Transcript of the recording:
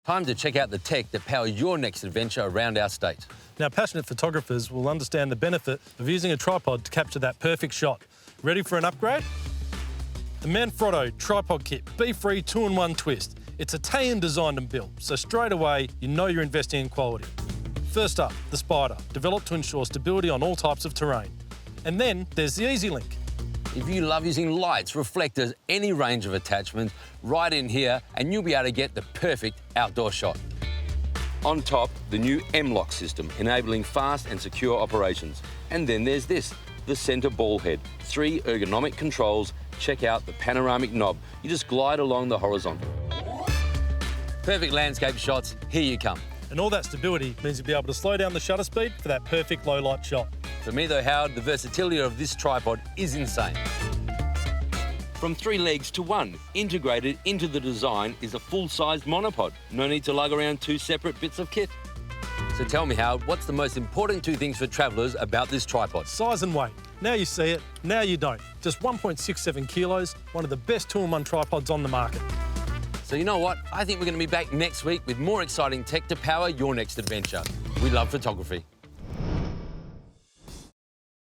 Time to check out the tech that powers your next adventure around our state. Now, passionate photographers will understand the benefit of using a tripod to capture that perfect shot. Ready for an upgrade? The Manfrotto Tripod Kit B-Free 2-in-1 Twist. It's Italian designed and built, so straight away you know you're investing in quality. First up, the Spider, developed to ensure stability on all types of terrain. And then there's the Easylink. If you love using lights, reflectors, any range of attachments, right in here and you'll be able to get the perfect outdoor shot. On top, the new MLock system, enabling fast and secure operations. And then there's this, the centre ball head. 3 ergonomic controls. Check out the panoramic knob. You just glide along the horizontal. Perfect landscape shots, here you come. And all that stability means you'll be able to slow down the shutter speed for that perfect low light shot. For me though, Howard, the versatility of this tripod is insane. From 3 legs to 1, integrated into the design is a full-sized monopod. No need to lug around 2 separate bits of kit. So tell me, Howard, what's the most important 2 things for travellers about this tripod? Size and weight. Now you see it, now you don't. Just 1.67 kilos, one of the best 2-in-1 tripods on the market. So you know what? I think we're going to be back next week with more exciting tech to power your next adventure. We love photography.